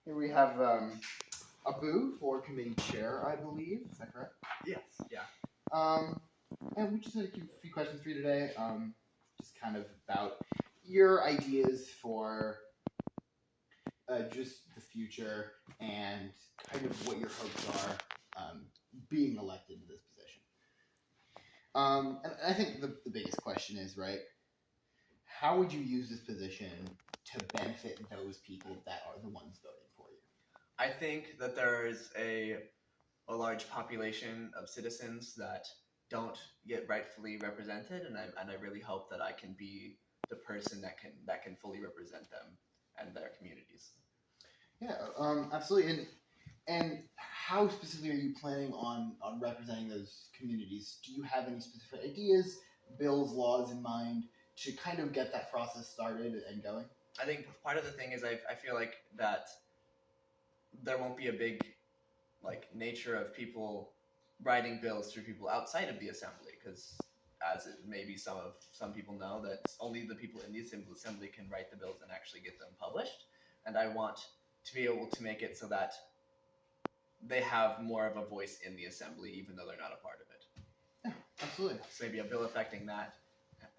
Here we have Abu for committee chair, I believe. Is that correct? Yes. Yeah. And we just had a few questions for you today. Just kind of about your ideas for just the future and kind of what your hopes are being elected to this position. And I think the biggest question is, right, how would you use this position to benefit those people that are the ones voting for you? I think that there is a large population of citizens that don't get rightfully represented, and I really hope that I can be the person that can fully represent them and their communities. Yeah, absolutely. And how specifically are you planning on representing those communities? Do you have any specific ideas, bills, laws in mind to kind of get that process started and going? I think part of the thing is I feel like that there won't be a big nature of people writing bills through people outside of the assembly, because as it maybe some people know, that only the people in the assembly can write the bills and actually get them published, and I want to be able to make it so that they have more of a voice in the assembly, even though they're not a part of it. Yeah, absolutely. So maybe a bill affecting that,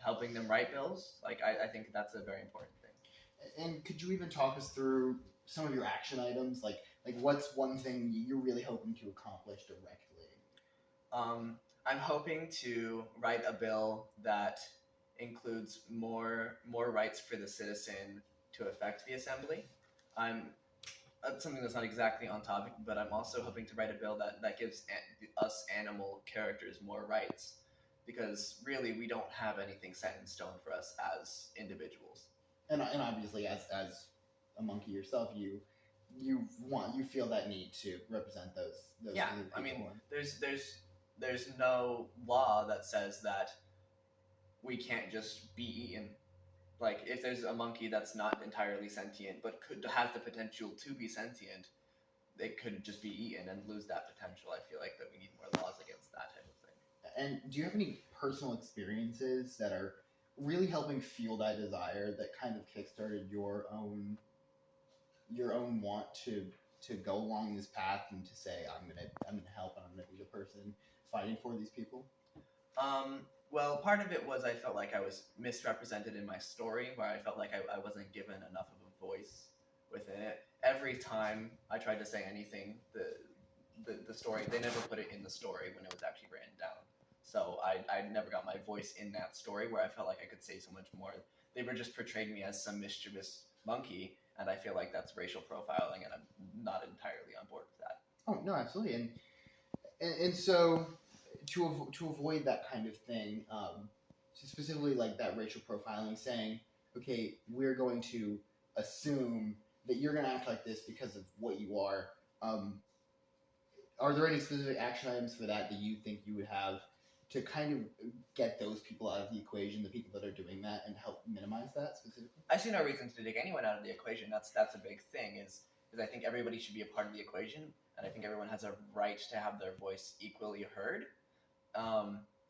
helping them write bills. I think that's a very important thing. And could you even talk us through some of your action items? Like what's one thing you're really hoping to accomplish directly? I'm hoping to write a bill that includes more rights for the citizen to affect the assembly. That's something that's not exactly on topic, but I'm also hoping to write a bill that gives us animal characters more rights, because really we don't have anything set in stone for us as individuals. And obviously, as a monkey yourself, you feel that need to represent those. Yeah, I mean, there's no law that says that we can't just be eaten. Like, if there's a monkey that's not entirely sentient but could have the potential to be sentient, they could just be eaten and lose that potential. I feel like that we need more laws against that type of thing. And do you have any personal experiences that are really helping fuel that desire, that kind of kickstarted your own want to go along this path and to say, I'm gonna help and I'm gonna be the person fighting for these people? Well, part of it was I felt like I was misrepresented in my story, where I felt like I wasn't given enough of a voice within it. Every time I tried to say anything, the story, they never put it in the story when it was actually written down. So I never got my voice in that story, where I felt like I could say so much more. They were just portraying me as some mischievous monkey, and I feel like that's racial profiling, and I'm not entirely on board with that. Oh no, absolutely. And so to avoid that kind of thing, so specifically like that racial profiling, saying, okay, we're going to assume that you're going to act like this because of what you are. Are there any specific action items for that you think you would have to kind of get those people out of the equation, the people that are doing that, and help minimize that specifically? I see no reason to take anyone out of the equation. That's a big thing, is I think everybody should be a part of the equation, and I think everyone has a right to have their voice equally heard.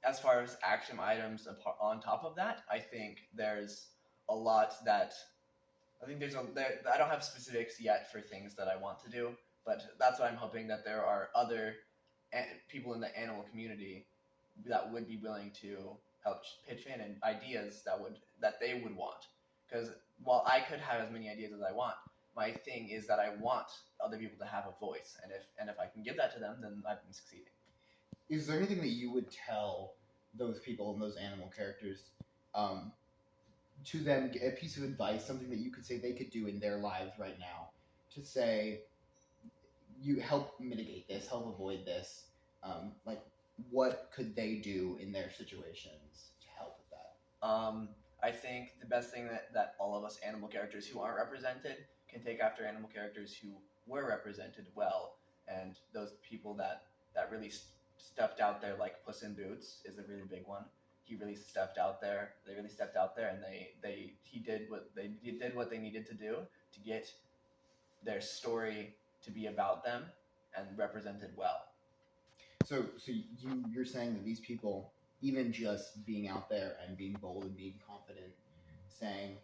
As far as action items on top of that, I think there's a lot that I don't have specifics yet for things that I want to do, but that's what I'm hoping, that there are other people in the animal community that would be willing to help pitch in, and ideas that they would want. Because while I could have as many ideas as I want, my thing is that I want other people to have a voice, and if I can give that to them, then I've been succeeding. Is there anything that you would tell those people and those animal characters, to them, a piece of advice, something that you could say they could do in their lives right now to say, you help mitigate this, help avoid this? Like, what could they do in their situations to help with that? I think the best thing that all of us animal characters who aren't represented can take after animal characters who were represented well, and those people that really stepped out there, like Puss in Boots is a really big one. He really stepped out there. They really stepped out there, and he did what they needed to do to get their story to be about them and represented well. So you're saying that these people, even just being out there and being bold and being confident, saying,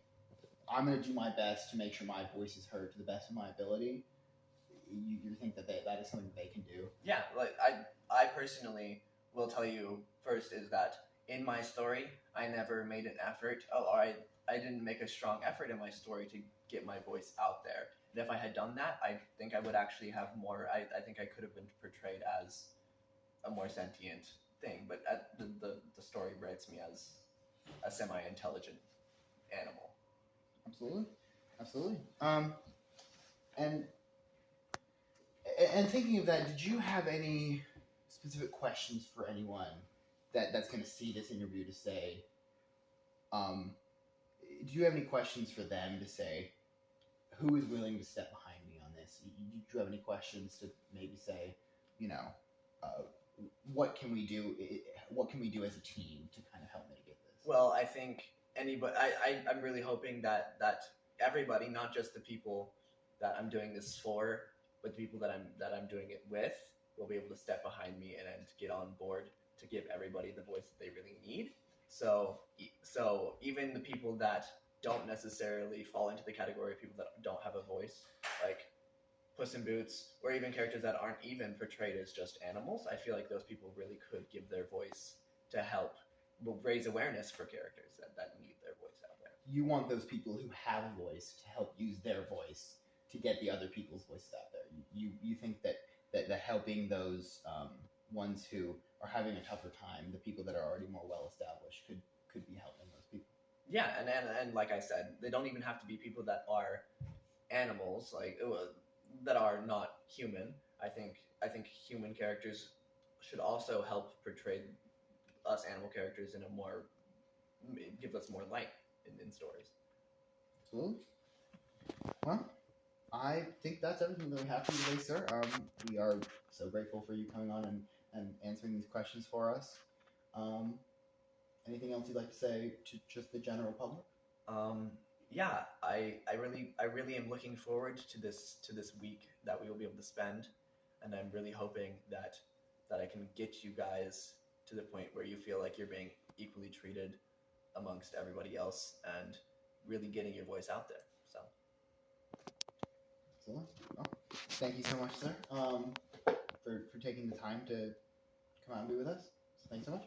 I'm going to do my best to make sure my voice is heard to the best of my ability, you think that that is something they can do. Yeah, like I personally will tell you first is that in my story I never made an effort, or I didn't make a strong effort in my story to get my voice out there. And if I had done that, I think I would actually have more. I think I could have been portrayed as a more sentient thing, but the story writes me as a semi-intelligent animal. Absolutely, absolutely. And thinking of that, did you have any specific questions for anyone that's going to see this interview to say? Do you have any questions for them to say, who is willing to step behind me on this? Do you have any questions to maybe say, uh, what can we do? What can we do as a team to kind of help mitigate this? Well, I think anybody. I'm really hoping that everybody, not just the people that I'm doing this for, but the people that I'm doing it with, will be able to step behind me and get on board to give everybody the voice that they really need. So even the people that don't necessarily fall into the category of people that don't have a voice, like Puss in Boots, or even characters that aren't even portrayed as just animals, I feel like those people really could give their voice to help raise awareness for characters that need their voice out there. You want those people who have a voice to help use their voice to get the other people's voices out there. You think that helping those ones who are having a tougher time, the people that are already more well established, could be helping those people. Yeah, and like I said, they don't even have to be people that are animals, like that are not human. I think human characters should also help portray us animal characters in a more, give us more light in stories. Absolutely. Well, I think that's everything that we have for you today, sir. We are so grateful for you coming on and answering these questions for us. Anything else you'd like to say to just the general public? Yeah, I really am looking forward to this week that we will be able to spend, and I'm really hoping that I can get you guys to the point where you feel like you're being equally treated amongst everybody else and really getting your voice out there. So. Well, thank you so much, sir, for taking the time to come out and be with us. So thanks so much.